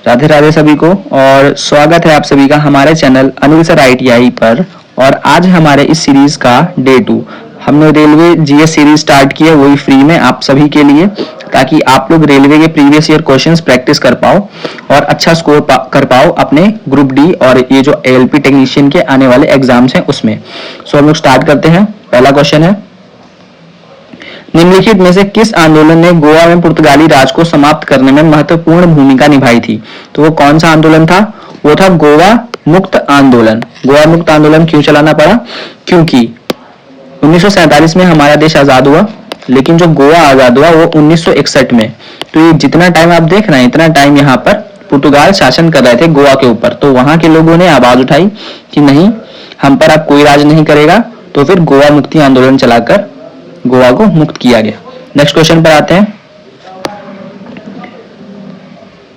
राधे राधे सभी को और स्वागत है आप सभी का हमारे चैनल अनिल सर ITI पर। और आज हमारे इस सीरीज का डे 2 हमने रेलवे GS सीरीज स्टार्ट की है, वही फ्री में आप सभी के लिए, ताकि आप लोग रेलवे के प्रीवियस ईयर क्वेश्चंस प्रैक्टिस कर पाओ और अच्छा स्कोर कर पाओ अपने ग्रुप डी और ये जो ALP टेक्नीशियन के आने वाले एग्जाम्स हैं उसमें। सो हम लोग स्टार्ट करते हैं। पहला क्वेश्चन है, निम्नलिखित में से किस आंदोलन ने गोवा में पुर्तगाली राज को समाप्त करने में महत्वपूर्ण भूमिका निभाई थी? तो वो कौन सा आंदोलन था? वो था गोवा मुक्त आंदोलन। गोवा मुक्त आंदोलन क्यों चलाना पड़ा? क्योंकि 1947 में हमारा देश आजाद हुआ, लेकिन जो गोवा आजाद हुआ वो 1961 में। तो ये जितना टाइम आप देख रहे हैं, इतना टाइम यहाँ पर पुर्तगाल शासन कर रहे थे गोवा के ऊपर। तो वहां के लोगों ने आवाज उठाई कि नहीं, हम पर अब कोई राज नहीं करेगा। तो फिर गोवा मुक्ति आंदोलन चलाकर गोवा को मुक्त किया गया। नेक्स्ट क्वेश्चन पर आते हैं।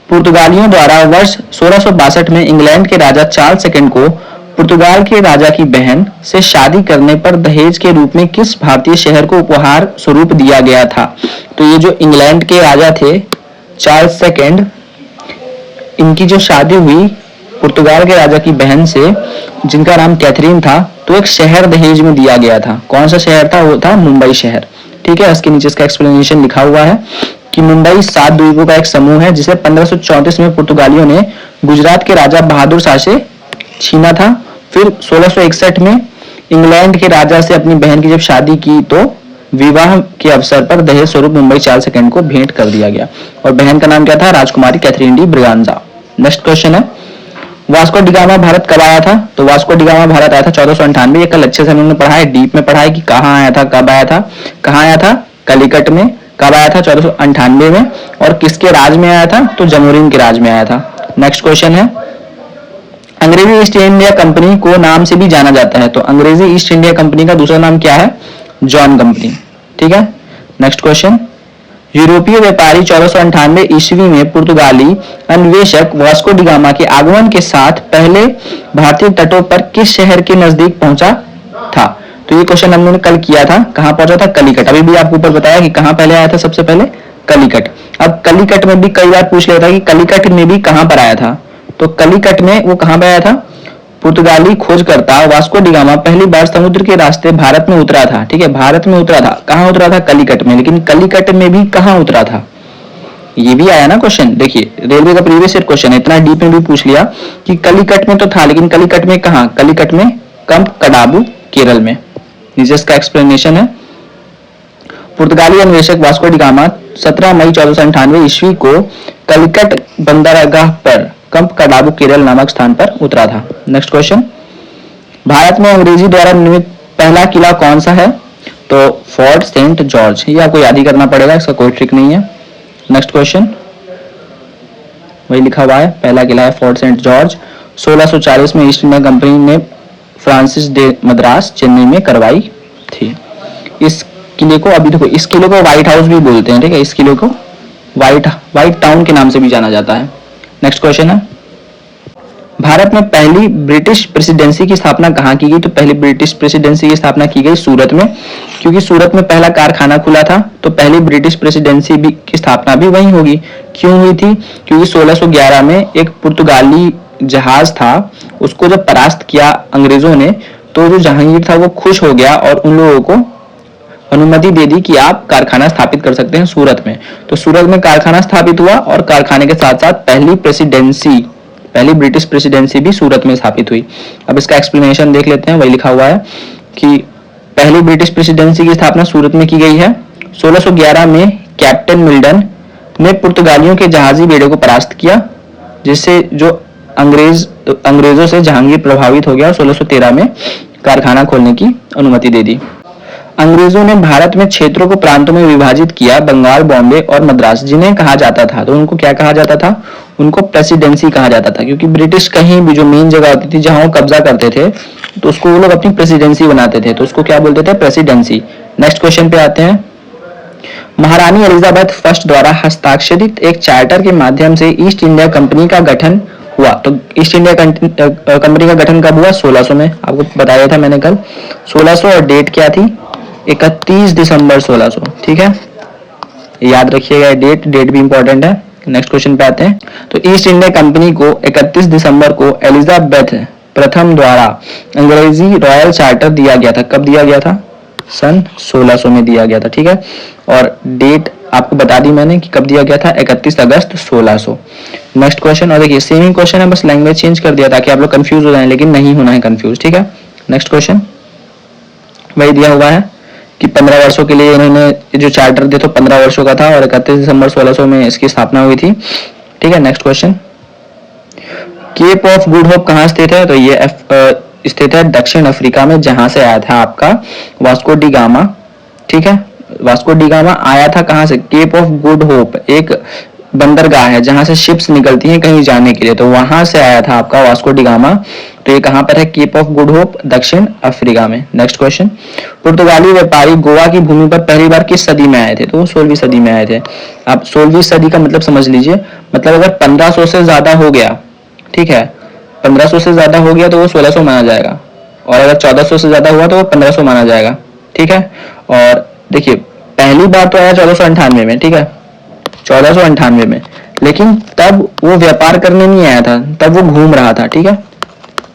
पुर्तगालियों द्वारा वर्ष 1662 में इंग्लैंड के राजा चार्ल्स सेकंड को पुर्तगाल के राजा की बहन से शादी करने पर दहेज के रूप में किस भारतीय शहर को उपहार स्वरूप दिया गया था? तो ये जो इंग्लैंड के राजा थे चार्ल्स सेकंड, इनकी जो शादी हुई पुर्तगाल के राजा की बहन से जिनका नाम कैथरीन था, तो एक शहर दहेज में दिया गया था। कौन सा शहर था? वो था मुंबई शहर। ठीक है, इसके नीचे इसका एक्सप्लेनेशन लिखा हुआ है कि मुंबई 7 द्वीपों का एक समूह है जिसे 1534 में पुर्तगालियों ने गुजरात के राजा बहादुर शाह से छीना था। फिर 1661 में इंग्लैंड के राजा से अपनी बहन की जब शादी की तो विवाह के अवसर पर दहेज स्वरूप मुंबई चार्ल्स सेकंड को भेंट कर दिया गया और बहन का नाम क्या था? राजकुमारी कैथरीन डी ब्रिगांजा। नेक्स्ट क्वेश्चन है, वास्को डी गामा भारत कब आया था? तो वास्को डी गामा भारत आया था 1498। ये कल अच्छे से हमने पढ़ा है, डीप में पढ़ा है कि कहाँ आया था, कब आया था। कहाँ आया था? कलिकट में। कब आया था? 1498 में। और किसके राज में आया था? तो जमोरिन के राज में आया था। नेक्स्ट क्वेश्चन है, अंग्रेजी ईस्ट इंडिया कंपनी को नाम से भी जाना जाता है, तो अंग्रेजी ईस्ट इंडिया कंपनी का दूसरा नाम क्या है? John company. ठीक है, नेक्स्ट क्वेश्चन, यूरोपीय व्यापारी 1498 ईस्वी में पुर्तगाली अन्वेषक वास्को डी गामा के आगमन के साथ पहले भारतीय तटों पर किस शहर के नजदीक पहुंचा था? तो ये क्वेश्चन हमने कल किया था। कहां पहुंचा था? कलिकट। अभी भी आपको ऊपर बताया कि कहां पहले आया था, सबसे पहले कलिकट। अब कलिकट में भी कई बार पूछ लेता कि कलिकट में भी कहां पर आया था। तो कलिकट में वो कहां पर आया था? पुर्तगाली खोजकर्ता वास्को डी गामा पहली बार समुद्र के रास्ते भारत में उतरा था। ठीक है, भारत में उतरा था। कहां उतरा था? कलिकट में। लेकिन कलिकट में भी कहां उतरा था? ये भी आया ना क्वेश्चन। देखिए, रेलवे का प्रीवियस ईयर क्वेश्चन है, इतना डीप में भी पूछ लिया कि कलिकट में तो था, लेकिन कलिकट में कहां? कलिकट में कंपकडाबू, केरल में। नीचे इसका एक्सप्लेनेशन है, पुर्तगाली अन्वेषक वास्को डी गामा 17 मई 1498 ईस्वी को कलिकट बंदरगाह पर कंपकडाबू, केरल नामक स्थान पर उतरा था। नेक्स्ट क्वेश्चन, भारत में अंग्रेजी द्वारा निर्मित पहला किला कौन सा है? तो फोर्ट सेंट जॉर्ज। ये आपको याद ही करना पड़ेगा, इसका कोई ट्रिक नहीं है। नेक्स्ट क्वेश्चन, वही लिखा हुआ है, पहला किला है फोर्ट सेंट जॉर्ज। 1640 में ईस्ट इंडिया कंपनी ने फ्रांसिस डे मद्रास, चेन्नई में करवाई थी। इस किले को, अभी देखो, इस किले को व्हाइट हाउस भी बोलते हैं। ठीक है, इस किले को व्हाइट टाउन के नाम से भी जाना जाता है। नेक्स्ट क्वेश्चन है, भारत में पहली ब्रिटिश प्रेसिडेंसी की स्थापना कहाँ की गई? तो पहली ब्रिटिश प्रेसिडेंसी की स्थापना की गई सूरत में, क्योंकि सूरत में पहला कारखाना खुला था। तो पहली ब्रिटिश प्रेसिडेंसी की स्थापना भी वहीं होगी। क्यों हुई थी? क्योंकि 1611 में एक पुर्तगाली जहाज था, उसको जब परास्त किया अंग्रेजों ने, तो जो जहांगीर था वो खुश हो गया और उन लोगों को अनुमति दे दी कि आप कारखाना स्थापित कर सकते हैं सूरत में। तो सूरत में कारखाना स्थापित हुआ और कारखाने के साथ साथ पहली ब्रिटिश प्रेसिडेंसी भी सूरत में स्थापित हुई। अब इसका एक्सप्लेनेशन देख लेते हैं, वही लिखा हुआ है कि पहली ब्रिटिश प्रेसिडेंसी की स्थापना सूरत में की गई है। 1611 में कैप्टन मिल्टन ने पुर्तगालियों के जहाजी बेड़े को परास्त किया, जिससे जो अंग्रेजों से जहांगीर प्रभावित हो गया और 1613 में कारखाना खोलने की अनुमति दे दी। अंग्रेजों ने भारत में क्षेत्रों को प्रांतों में विभाजित किया, बंगाल, बॉम्बे और मद्रास, जिन्हें कहा जाता था। तो उनको क्या कहा जाता था? उनको प्रेसिडेंसी कहा जाता था, क्योंकि ब्रिटिश कहीं भी जो मेन जगह होती थी जहां वो कब्जा करते थे, तो उसको वो लोग अपनी प्रेसिडेंसी बनाते थे। तो उसको क्या बोलते थे? प्रेसिडेंसी। नेक्स्ट क्वेश्चन पे आते हैं, महारानी एलिजाबेथ फर्स्ट द्वारा हस्ताक्षरित एक चार्टर के माध्यम से ईस्ट इंडिया कंपनी का गठन हुआ। तो ईस्ट इंडिया कंपनी का गठन कब हुआ? 1600 में। आपको बताया था मैंने कल 1600, और डेट क्या थी? 31 दिसंबर 1600। ठीक है, याद रखिएगा डेट भी इंपॉर्टेंट है। नेक्स्ट क्वेश्चन पे आते हैं। तो ईस्ट इंडिया कंपनी को 31 दिसंबर को एलिजाबेथ प्रथम द्वारा अंग्रेजी रॉयल चार्टर दिया गया था। कब दिया गया था? सन 1600 में दिया गया था। ठीक है, और डेट आपको बता दी मैंने कि कब दिया गया था, 31 अगस्त 1600। नेक्स्ट क्वेश्चन, और देखिए सेम ही क्वेश्चन है, बस लैंग्वेज चेंज कर दिया ताकि आप लोग कंफ्यूज हो जाएं, लेकिन नहीं होना है कंफ्यूज। ठीक है, नेक्स्ट क्वेश्चन वही दिया हुआ है कि 15 वर्षों के लिए इन्होंने जो चार्टर दिया तो 15 वर्षों का था और 31 दिसंबर 1600 में इसकी स्थापना हुई थी। ठीक है, next question, Cape of Good Hope कहाँ स्थित है? तो ये स्थित है दक्षिण अफ्रीका में, जहां से आया था आपका वास्को डी गामा। ठीक है, वास्को डी गामा आया था कहां से? केप ऑफ गुड होप एक बंदरगाह है जहां से शिप्स निकलती हैं कहीं जाने के लिए, तो वहां से आया था आपका वास्को डी गामा। तो ये कहां पर है? केप ऑफ गुड होप, दक्षिण अफ्रीका में। नेक्स्ट क्वेश्चन, पुर्तगाली व्यापारी गोवा की भूमि पर पहली बार किस सदी में आए थे? तो 16वीं सदी में आए थे। आप 16वीं सदी का मतलब समझ लीजिए, मतलब अगर 1500 से ज्यादा हो गया, ठीक है, 1500 से ज्यादा हो गया तो वो 1600 माना जाएगा, और अगर 1400 से ज्यादा हुआ तो वो 1500 माना जाएगा। ठीक है, और देखिए पहली बार तो आया 1498 में। ठीक है, 1498 में, लेकिन तब वो व्यापार करने नहीं आया था, तब वो घूम रहा था। ठीक है,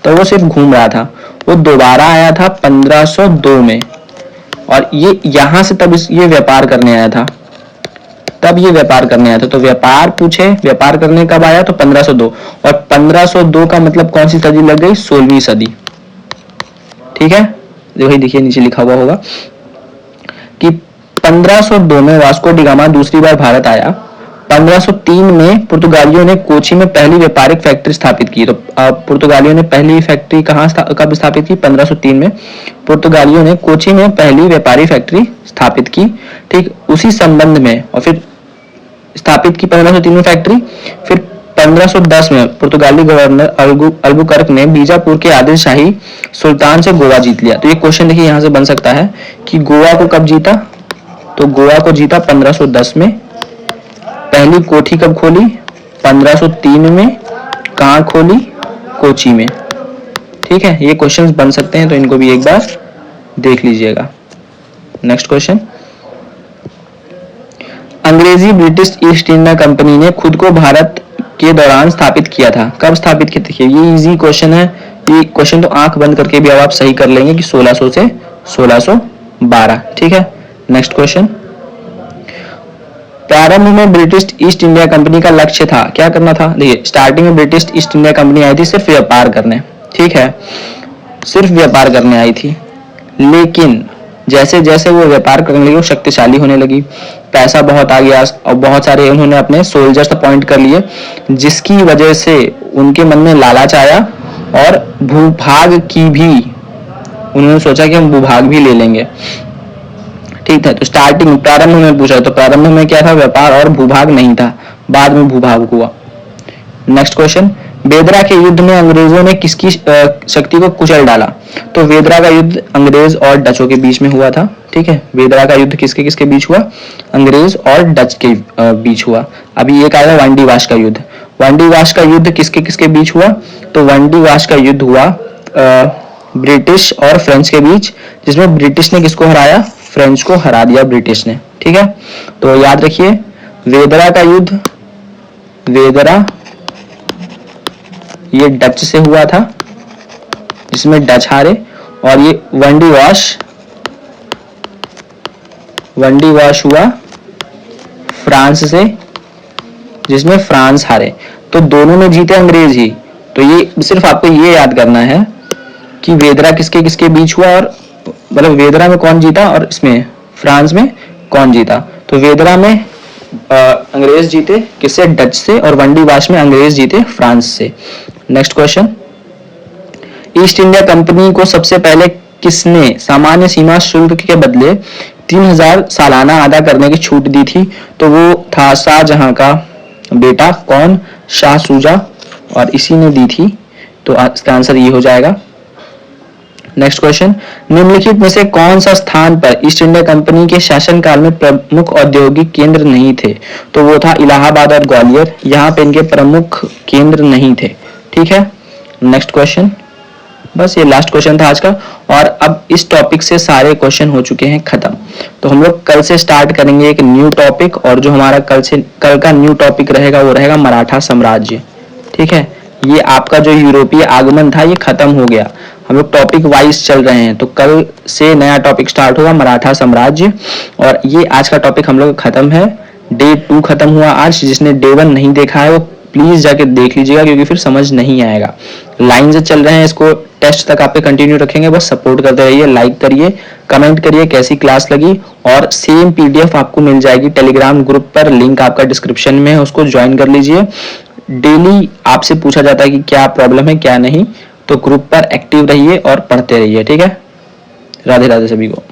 तो वो सिर्फ घूम रहा था। वो दोबारा आया था 1502 में, और ये यहां से तब ये व्यापार करने आया था, तब ये व्यापार करने आया था। तो व्यापार पूछे, व्यापार करने कब आया? तो 1502, और 1502 का मतलब कौन सी सदी लग गई? 16वीं सदी। ठीक है, वही देखिए नीचे लिखा हुआ होगा कि 1502 में वास्को डी गामा दूसरी बार भारत आया। 1503 में पुर्तगालियों ने कोची में पहली व्यापारिक फैक्ट्री स्थापित की। तो पुर्तगालियों ने पहली फैक्ट्री कब स्थापित की? 1503 में पुर्तगालियों ने कोची में पहली व्यापारी फैक्ट्री स्थापित की। ठीक, उसी संबंध में और फिर स्थापित की 1503 में फैक्ट्री। फिर 1510 में पुर्तगाली गवर्नर अल्बुकर्क ने बीजापुर के आदिल शाही सुल्तान से गोवा जीत लिया। तो ये क्वेश्चन देखिए यहां से बन सकता है कि गोवा को कब जीता? तो गोवा को जीता 1510 में। पहली कोठी कब खोली? 1503 में। कहां खोली? कोची में। ठीक है, ये क्वेश्चंस बन सकते हैं, तो इनको भी एक बार देख लीजिएगा। नेक्स्ट क्वेश्चन, अंग्रेजी ब्रिटिश ईस्ट इंडिया कंपनी ने खुद को भारत के दौरान स्थापित किया था। कब स्थापित किया? देखिए ये इजी क्वेश्चन है, ये क्वेश्चन तो आंख बंद करके भी अब आप सही कर लेंगे कि 1600 से 1612। ठीक है, नेक्स्ट क्वेश्चन, प्रारंभ में ब्रिटिश ईस्ट इंडिया कंपनी का लक्ष्य था, क्या करना था? देखिए स्टार्टिंग में ब्रिटिश ईस्ट इंडिया कंपनी आई थी सिर्फ व्यापार करने। ठीक है, सिर्फ व्यापार करने आई थी, लेकिन जैसे जैसे वो व्यापार करने लगी वो शक्तिशाली होने लगी, पैसा बहुत आ गया और बहुत सारे उन्होंने अपने सोल्जर्स अपॉइंट कर लिए, जिसकी वजह से उनके मन में लालच आया और भूभाग की भी उन्होंने सोचा कि हम भूभाग भी ले लेंगे। ठीक है, तो स्टार्टिंग प्रारंभ में पूछा तो प्रारंभ में क्या था? व्यापार और भूभाग नहीं था, बाद में भूभाग हुआ। नेक्स्ट क्वेश्चन, बेदरा के युद्ध में अंग्रेजों ने किसकी शक्ति को कुचल डाला? तो बेदरा का युद्ध अंग्रेज और डचों के बीच में हुआ था। ठीक है, बेदरा का युद्ध किसके किसके बीच हुआ? अंग्रेज और डच के बीच हुआ। अभी एक आया वांडीवाश का युद्ध। वांडीवाश का युद्ध किसके किसके बीच हुआ? तो वांडीवाश का युद्ध हुआ ब्रिटिश और फ्रेंच के बीच, जिसमें ब्रिटिश ने किसको हराया? फ्रेंच को हरा दिया ब्रिटिश ने। ठीक है, तो याद रखिए वेदरा का युद्ध, वेदरा ये डच से हुआ था जिसमें डच हारे, और ये वंडीवाश हुआ फ्रांस से जिसमें फ्रांस हारे। तो दोनों में जीते अंग्रेज ही। तो ये सिर्फ आपको ये याद करना है कि वेदरा किसके किसके बीच हुआ, और मतलब वेदरा में कौन जीता और इसमें फ्रांस में कौन जीता। तो वेदरा में अंग्रेज जीते किससे? डच से, और वंडीवाश में अंग्रेज जीते फ्रांस से। Next question, east India company को सबसे पहले किसने सामान्य सीमा शुल्क के बदले 3000 सालाना अदा करने की छूट दी थी? तो वो था शाहजहां का बेटा, कौन? शाह सूजा, और इसी ने दी थी। तो इसका आंसर ये हो जाएगा। नेक्स्ट क्वेश्चन, निम्नलिखित में से कौन सा स्थान पर ईस्ट इंडिया कंपनी के शासनकाल में प्रमुख औद्योगिक केंद्र नहीं थे? तो वो था इलाहाबाद और ग्वालियर। यहाँ पे इनके प्रमुख केंद्र नहीं थे। ठीक है, नेक्स्ट क्वेश्चन, बस ये लास्ट क्वेश्चन था आज का। और अब इस टॉपिक से सारे क्वेश्चन हो चुके हैं खत्म। तो हम लोग कल से स्टार्ट करेंगे एक न्यू टॉपिक, और जो हमारा कल का न्यू टॉपिक रहेगा वो रहेगा मराठा साम्राज्य। ठीक है, ये आपका जो यूरोपीय आगमन था ये खत्म हो गया, हम लोग टॉपिक वाइज चल रहे हैं। तो कल से नया टॉपिक स्टार्ट होगा मराठा साम्राज्य, और ये आज का टॉपिक हम लोग खत्म है। डे 2 खत्म हुआ आज। जिसने डे 1 नहीं देखा है वो प्लीज जाके देख लीजिएगा, क्योंकि फिर समझ नहीं आएगा। लाइन से चल रहे हैं, इसको टेस्ट तक आप पे कंटिन्यू रखेंगे। बस सपोर्ट करते रहिए, लाइक करिए, कमेंट करिए कैसी क्लास लगी, और सेम पीडीएफ आपको मिल जाएगी टेलीग्राम ग्रुप पर, लिंक आपका डिस्क्रिप्शन में है, उसको ज्वाइन कर लीजिए। डेली आपसे पूछा जाता है कि क्या प्रॉब्लम है क्या नहीं, तो ग्रुप पर एक्टिव रहिए और पढ़ते रहिए। ठीक है, राधे राधे सभी को।